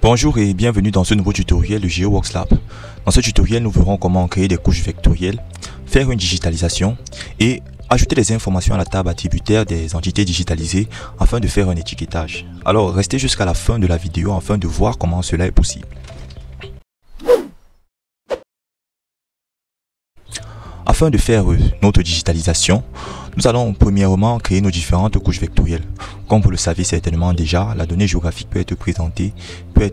Bonjour et bienvenue dans ce nouveau tutoriel de GeoWorks Lab. Dans ce tutoriel, nous verrons comment créer des couches vectorielles, faire une digitalisation et ajouter des informations à la table attributaire des entités digitalisées afin de faire un étiquetage. Alors restez jusqu'à la fin de la vidéo afin de voir comment cela est possible. Afin de faire notre digitalisation, nous allons premièrement créer nos différentes couches vectorielles. Comme vous le savez certainement déjà, la donnée géographique peut être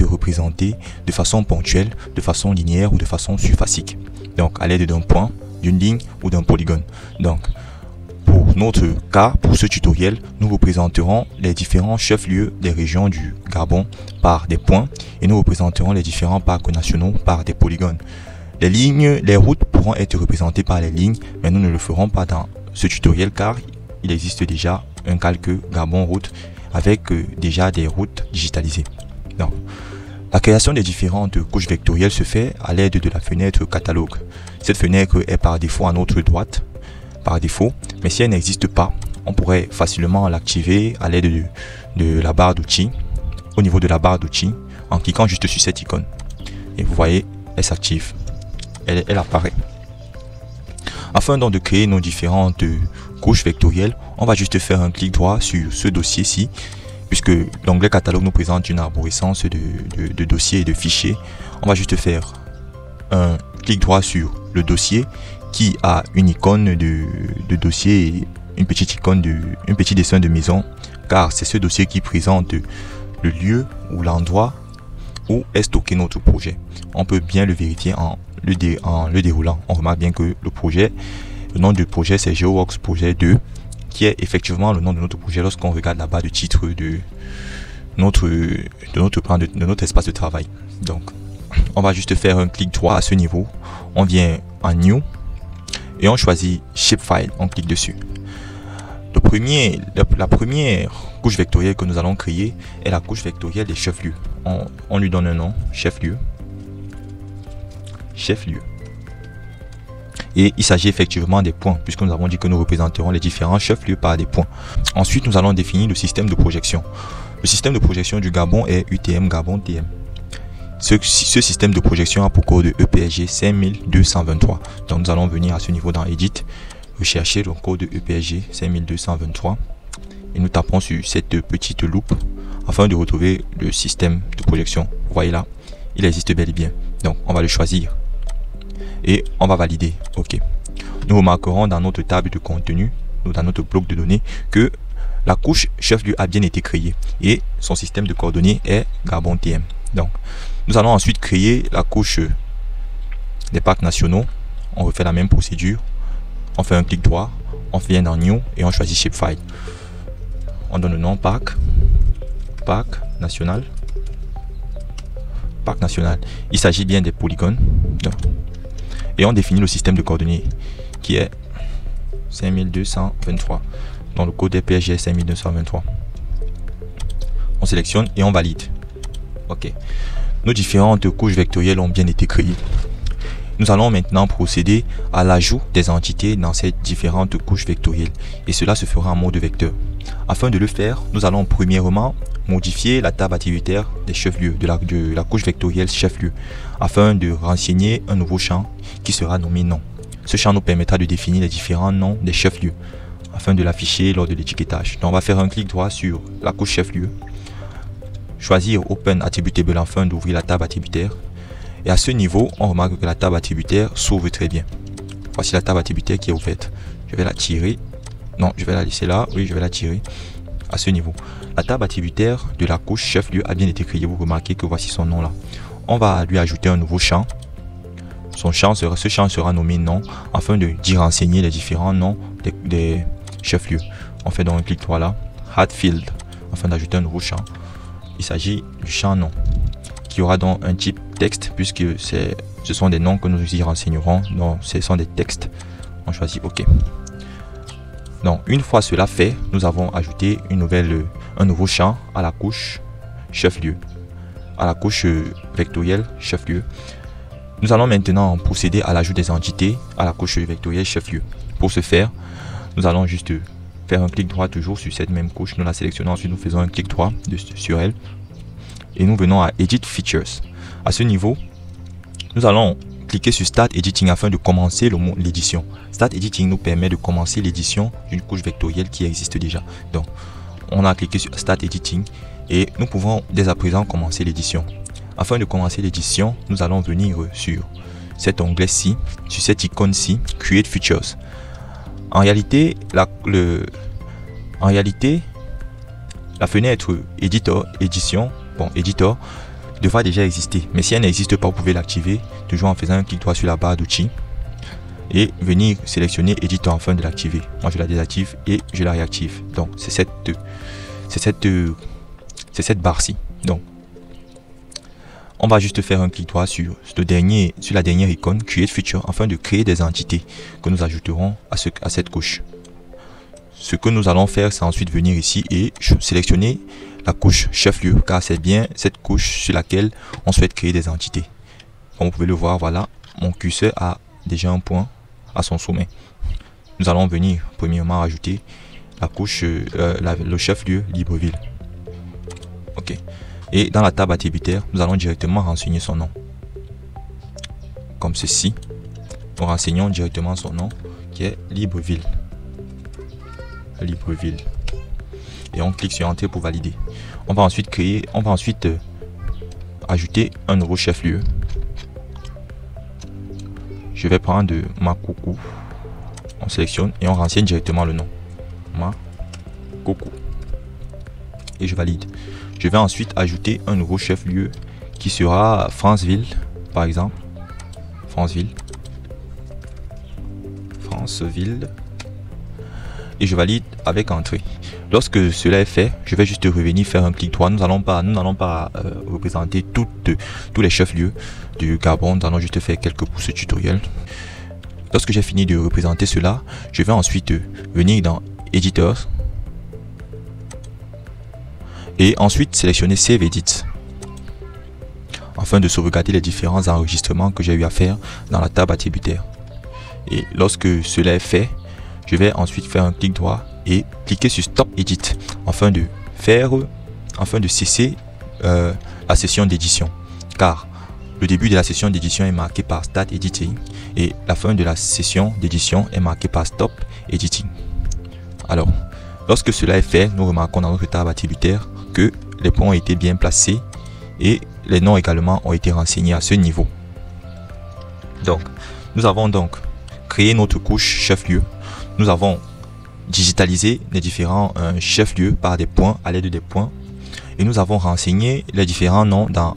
représentée de façon ponctuelle, de façon linéaire ou de façon surfacique. Donc à l'aide d'un point, d'une ligne ou d'un polygone. Donc pour notre cas, pour ce tutoriel, nous représenterons les différents chefs-lieux des régions du Gabon par des points et nous représenterons les différents parcs nationaux par des polygones. Les routes pourront être représentées par les lignes, mais nous ne le ferons pas dans ce tutoriel car il existe déjà un calque Gabon route avec déjà des routes digitalisées. Donc, la création des différentes couches vectorielles se fait à l'aide de la fenêtre catalogue. Cette fenêtre est par défaut à notre droite, mais si elle n'existe pas, on pourrait facilement l'activer à l'aide de la barre d'outils, au niveau de la barre d'outils, en cliquant juste sur cette icône. Et vous voyez, elle s'active. Elle apparaît. Afin donc de créer nos différentes couches vectorielles, on va juste faire un clic droit sur ce dossier-ci, puisque l'onglet catalogue nous présente une arborescence de dossiers et de fichiers. On va juste faire un clic droit sur le dossier qui a une icône de dossier et un petit dessin de maison, car c'est ce dossier qui présente le lieu ou l'endroit où est stocké notre projet. On peut bien le vérifier en le déroulant. On remarque bien que le nom du projet c'est GeoWorks Projet 2, qui est effectivement le nom de notre projet lorsqu'on regarde la barre de titre de notre espace de travail. Donc on va juste faire un clic droit à ce niveau, on vient en New et on choisit Shapefile, on clique dessus. La première couche vectorielle que nous allons créer est la couche vectorielle des chefs-lieux. On lui donne un nom, chef-lieu. Et il s'agit effectivement des points, puisque nous avons dit que nous représenterons les différents chefs-lieux par des points. Ensuite, nous allons définir le système de projection. Le système de projection du Gabon est UTM Gabon TM. Ce système de projection a pour code EPSG 5223. Donc nous allons venir à ce niveau dans Edit, rechercher le code EPSG 5223 et nous tapons sur cette petite loupe afin de retrouver le système de projection. Vous voyez là, il existe bel et bien. Donc on va le choisir et on va valider. OK. Nous remarquerons dans notre table de contenu, dans notre bloc de données, que la couche chef-lieu a bien été créée et son système de coordonnées est Gabon TM. Donc nous allons ensuite créer la couche des parcs nationaux. On refait la même procédure. On fait un clic droit, on vient dans New et on choisit Shapefile. On donne le nom parc national. Il s'agit bien des polygones. Et on définit le système de coordonnées qui est 5223. Dans le code EPSG 5223. On sélectionne et on valide. OK. Nos différentes couches vectorielles ont bien été créées. Nous allons maintenant procéder à l'ajout des entités dans ces différentes couches vectorielles et cela se fera en mode vecteur. Afin de le faire, nous allons premièrement modifier la table attributaire des chefs-lieux de la couche vectorielle chef-lieu afin de renseigner un nouveau champ qui sera nommé nom. Ce champ nous permettra de définir les différents noms des chefs-lieux afin de l'afficher lors de l'étiquetage. Donc on va faire un clic droit sur la couche chef-lieu, choisir Open Attributable afin d'ouvrir la table attributaire. Et à ce niveau, on remarque que la table attributaire s'ouvre très bien. Voici la table attributaire qui est ouverte. Je vais la tirer. Non, je vais la laisser là. Oui, je vais la tirer. À ce niveau. La table attributaire de la couche chef-lieu a bien été créée. Vous remarquez que voici son nom là. On va lui ajouter un nouveau champ. Ce champ sera nommé nom afin d'y renseigner les différents noms des chefs-lieux. On fait donc un clic droit là. Add Field afin d'ajouter un nouveau champ. Il s'agit du champ nom, qui aura donc un type texte puisque ce sont des noms que nous y renseignerons. Donc ce sont des textes. On choisit OK. Donc une fois cela fait, nous avons ajouté un nouveau champ à la couche chef-lieu, à la couche vectorielle chef-lieu. Nous allons maintenant procéder à l'ajout des entités à la couche vectorielle chef-lieu. Pour ce faire, nous allons juste faire un clic droit toujours sur cette même couche. Nous la sélectionnons, ensuite nous faisons un clic droit sur elle. et nous venons à Edit Features. À ce niveau, nous allons cliquer sur Start Editing afin de commencer l'édition. Start Editing nous permet de commencer l'édition d'une couche vectorielle qui existe déjà. Donc, on a cliqué sur Start Editing et nous pouvons dès à présent commencer l'édition. Afin de commencer l'édition, nous allons venir sur cet onglet-ci, sur cette icône-ci, Create Features. En réalité, la fenêtre Editor, Édition, Editor, devra déjà exister. Mais si elle n'existe pas, vous pouvez l'activer toujours en faisant un clic droit sur la barre d'outils et venir sélectionner Editor afin de l'activer. Moi, je la désactive et je la réactive. Donc, c'est cette barre-ci. Donc, on va juste faire un clic droit sur la dernière icône Create Feature afin de créer des entités que nous ajouterons à cette couche. Ce que nous allons faire, c'est ensuite venir ici et sélectionner la couche chef-lieu, car c'est bien cette couche sur laquelle on souhaite créer des entités. Comme vous pouvez le voir, voilà, mon curseur a déjà un point à son sommet. Nous allons venir premièrement ajouter la couche, le chef-lieu Libreville. Ok. Et dans la table attributaire, nous allons directement renseigner son nom. Comme ceci. Nous renseignons directement son nom qui est Libreville. Libreville. Et on clique sur Entrée pour valider. On va ensuite ajouter un nouveau chef-lieu. Je vais prendre Makoukou. On sélectionne et on renseigne directement le nom. Makoukou. Et je valide. Je vais ensuite ajouter un nouveau chef-lieu qui sera Franceville, par exemple. Franceville. Et je valide avec entrée. Lorsque cela est fait, je vais juste revenir faire un clic droit. Nous n'allons pas représenter tous les chefs-lieux du Gabon. Nous allons juste faire quelques pour ce tutoriel. Lorsque j'ai fini de représenter cela, je vais ensuite venir dans Editors et ensuite sélectionner Save Edit afin de sauvegarder les différents enregistrements que j'ai eu à faire dans la table attributaire. Et lorsque cela est fait, je vais ensuite faire un clic droit et cliquer sur Stop Edit afin de cesser la session d'édition, car le début de la session d'édition est marqué par Start Editing et la fin de la session d'édition est marquée par Stop Editing. Alors, lorsque cela est fait, nous remarquons dans notre table attributaire que les points ont été bien placés et les noms également ont été renseignés à ce niveau. Donc, nous avons donc créé notre couche chef-lieu. Nous avons digitalisé les différents chefs-lieux par des points, à l'aide des points. Et nous avons renseigné les différents noms dans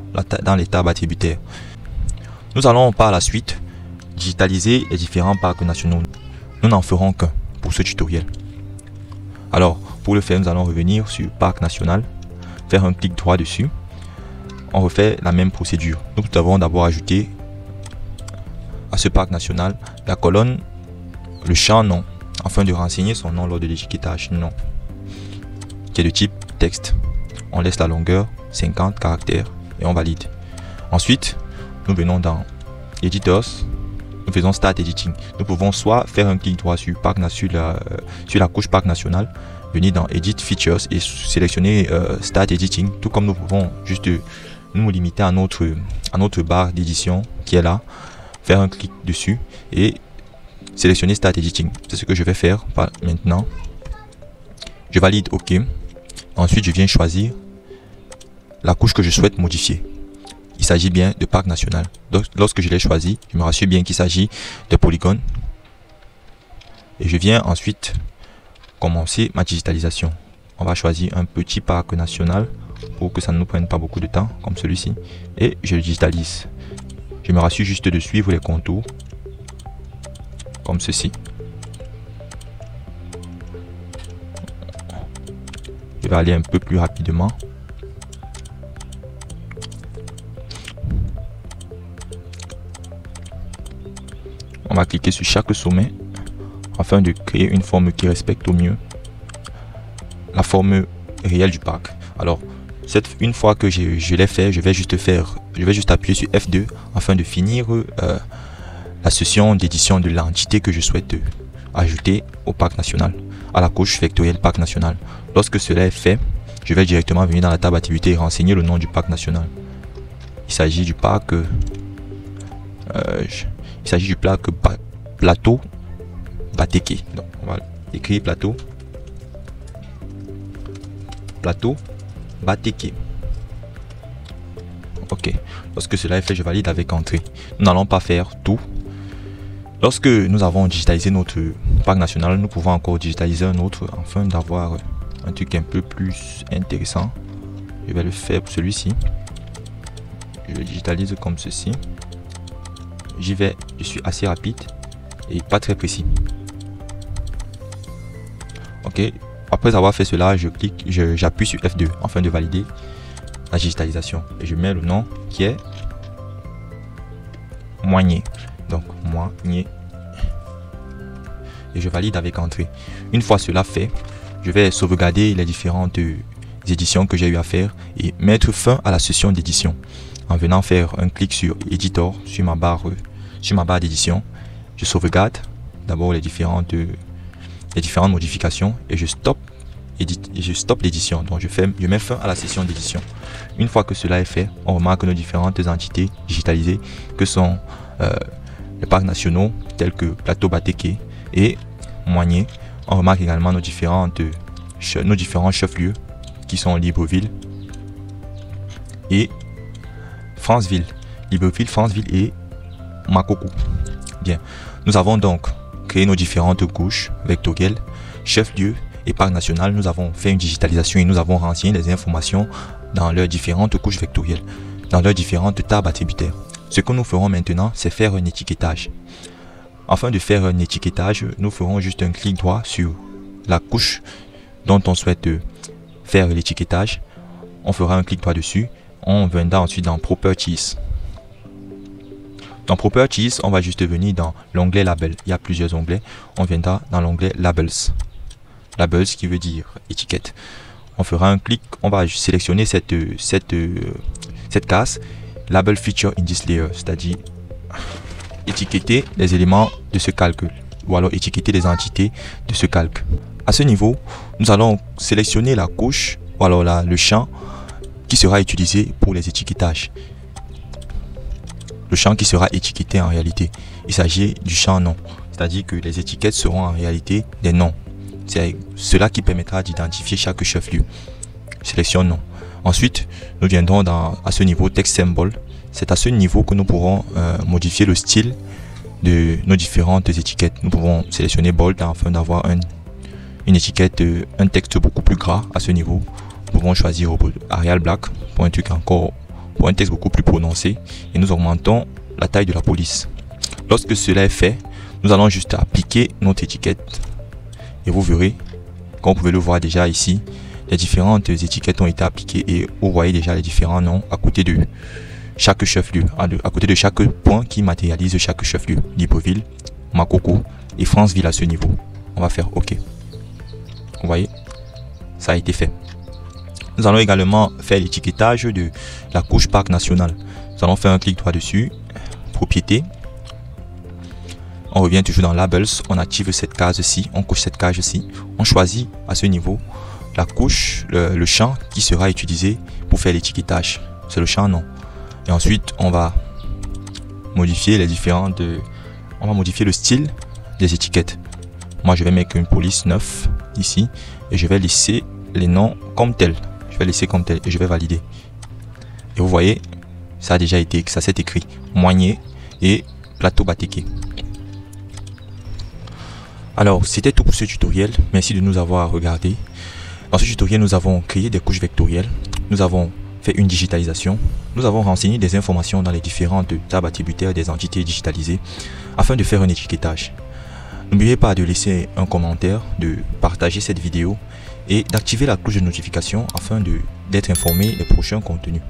les tables attributaires. Nous allons par la suite digitaliser les différents parcs nationaux. Nous n'en ferons qu'un pour ce tutoriel. Alors, pour le faire, nous allons revenir sur Parc National, faire un clic droit dessus. On refait la même procédure. Nous devons d'abord ajouter à ce parc national la colonne, le champ nom, afin de renseigner son nom lors de l'étiquetage nom, qui est de type texte. On laisse la longueur 50 caractères et on valide. Ensuite, nous venons dans Editors, nous faisons Start Editing. Nous pouvons soit faire un clic droit sur la couche Parc National, venir dans Edit Features et sélectionner Start Editing, tout comme nous pouvons juste nous limiter à notre barre d'édition qui est là, faire un clic dessus et sélectionner Start Editing. C'est ce que je vais faire maintenant. Je valide OK. Ensuite, je viens choisir la couche que je souhaite modifier. Il s'agit bien de Parc National. Donc, lorsque je l'ai choisi, je me rassure bien qu'il s'agit de polygones. Et je viens ensuite commencer ma digitalisation. On va choisir un petit parc national pour que ça ne nous prenne pas beaucoup de temps, comme celui-ci. Et je le digitalise. Je me rassure juste de suivre les contours, comme ceci. Je vais aller un peu plus rapidement. On va cliquer sur chaque sommet afin de créer une forme qui respecte au mieux la forme réelle du parc. Alors, une fois que je l'ai fait, je vais juste appuyer sur F2 afin de finir la session d'édition de l'entité que je souhaite ajouter au parc national, à la couche vectorielle parc national. Lorsque cela est fait, je vais directement venir dans la table attributé et renseigner le nom du parc national. Il s'agit du parc Plateau Bateke. Donc on va écrire Plateau Bateke. Ok, lorsque cela est fait, je valide avec entrée. Nous n'allons pas faire tout. Lorsque nous avons digitalisé notre parc national, nous pouvons encore digitaliser un autre afin d'avoir un truc un peu plus intéressant. Je vais le faire pour celui-ci. Je le digitalise comme ceci. J'y vais, je suis assez rapide et pas très précis. Ok, après avoir fait cela, je clique, j'appuie sur F2 afin de valider la digitalisation et je mets le nom qui est Moigné. Donc Moigné et je valide avec entrée. Une fois cela fait, je vais sauvegarder les différentes éditions que j'ai eu à faire et mettre fin à la session d'édition en venant faire un clic sur Editor sur ma barre d'édition. Je sauvegarde d'abord les différentes modifications et je stoppe l'édition. Donc je mets fin à la session d'édition. Une fois que cela est fait, on remarque nos différentes entités digitalisées que sont les parcs nationaux tels que Plateau Bateke et Moigné. On remarque également nos différents chefs-lieux qui sont Libreville et Franceville. Libreville, Franceville et Makoko. Bien, nous avons donc créé nos différentes couches vectorielles, chef-lieu et parc national. Nous avons fait une digitalisation et nous avons renseigné les informations dans leurs différentes couches vectorielles, dans leurs différentes tables attributaires. Ce que nous ferons maintenant, c'est faire un étiquetage. Afin de faire un étiquetage, nous ferons juste un clic droit sur la couche dont on souhaite faire l'étiquetage. On fera un clic droit dessus. On viendra ensuite dans Properties. Dans Properties, on va juste venir dans l'onglet Label. Il y a plusieurs onglets. On viendra dans l'onglet Labels. Labels qui veut dire étiquette. On fera un clic. On va sélectionner cette case Label Feature in this layer, c'est-à-dire étiqueter les éléments de ce calcul ou alors étiqueter les entités de ce calque. À ce niveau, nous allons sélectionner la couche ou alors le champ qui sera utilisé pour les étiquetages. Le champ qui sera étiqueté en réalité, il s'agit du champ nom, c'est-à-dire que les étiquettes seront en réalité des noms. C'est cela qui permettra d'identifier chaque chef-lieu. Sélection nom. Ensuite, nous viendrons à ce niveau text symbol. C'est à ce niveau que nous pourrons modifier le style de nos différentes étiquettes. Nous pouvons sélectionner bold afin d'avoir une étiquette, un texte beaucoup plus gras à ce niveau. Nous pouvons choisir Arial Black pour un texte beaucoup plus prononcé et nous augmentons la taille de la police. Lorsque cela est fait, nous allons juste appliquer notre étiquette et vous verrez, comme vous pouvez le voir déjà ici, les différentes étiquettes ont été appliquées et vous voyez déjà les différents noms à côté de chaque chef-lieu, à côté de chaque point qui matérialise chaque chef-lieu. Libreville, Makoko et Franceville à ce niveau. On va faire OK. Vous voyez, ça a été fait. Nous allons également faire l'étiquetage de la couche parc national. Nous allons faire un clic droit dessus, propriété. On revient toujours dans Labels, on active cette case-ci, on coche cette case-ci. On choisit à ce niveau la couche, le champ qui sera utilisé pour faire l'étiquetage. C'est le champ nom. Et ensuite, on va modifier on va modifier le style des étiquettes. Moi, je vais mettre une police 9 ici et je vais laisser les noms comme tels. Je vais laisser comme tel et je vais valider. Et vous voyez, ça s'est écrit Moigné et Plateau Bateke. Alors, c'était tout pour ce tutoriel. Merci de nous avoir regardé. Dans ce tutoriel, nous avons créé des couches vectorielles. Nous avons fait une digitalisation. Nous avons renseigné des informations dans les différentes tables attributaires des entités digitalisées afin de faire un étiquetage. N'oubliez pas de laisser un commentaire, de partager cette vidéo et d'activer la cloche de notification afin d'être informé des prochains contenus.